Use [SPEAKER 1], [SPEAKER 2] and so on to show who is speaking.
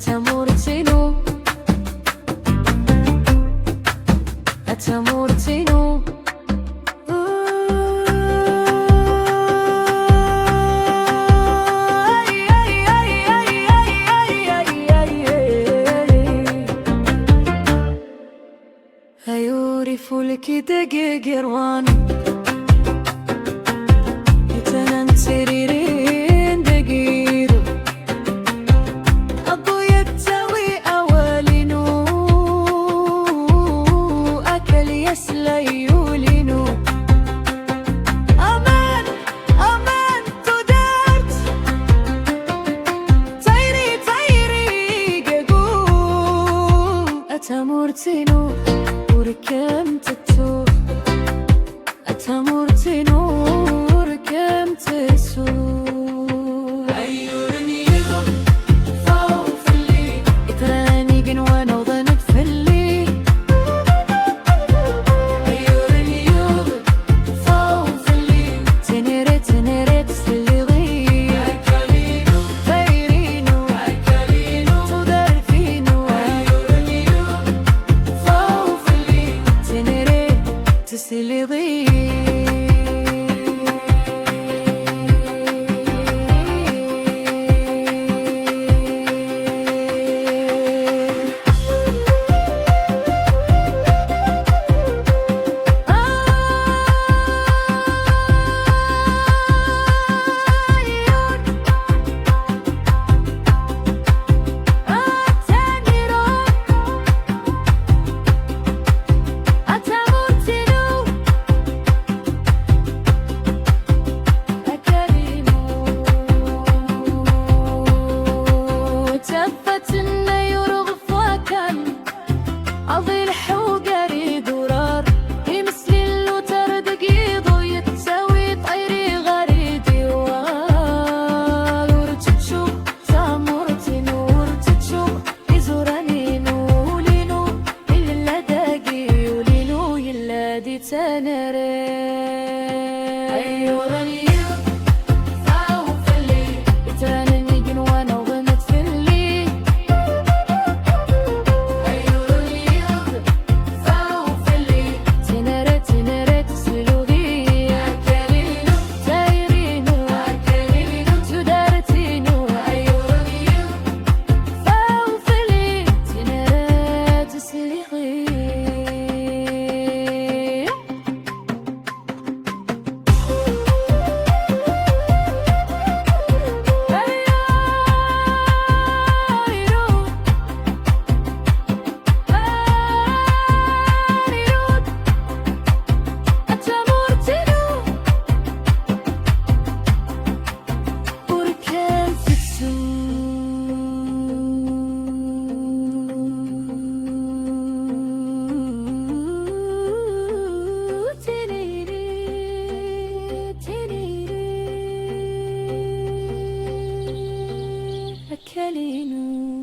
[SPEAKER 1] أتمرتنو أتمرتنو هيوري فولكي دقيقروان يتنن سريرين دقيرو أبو يتسوي أولينو أكل يسلي يولينو أمان أمان تدارت تيري تيري قاقو أتمرتنو وركم تتو أتمرتنو وركم تسو أيورني يغم فوف اللي يتراني قنوانا وظنت في اللي أيورني يغم فوف اللي تنريت تنريت سلي غي أكلينو غيرينو أكلينو تدرفينو أيورني يغم فوف اللي تنريت تسلي غي أضيل حوقري درار يمسلي اللو تردقيضو يتسوي طيري غريدي وال ورتتشو سامرتنو ورتتشو يزورني نولينو إلا داقي ولينو يلا دي تنري أيورني فاوف اللي يترانني قنوانا وغنت في اللي أكلينو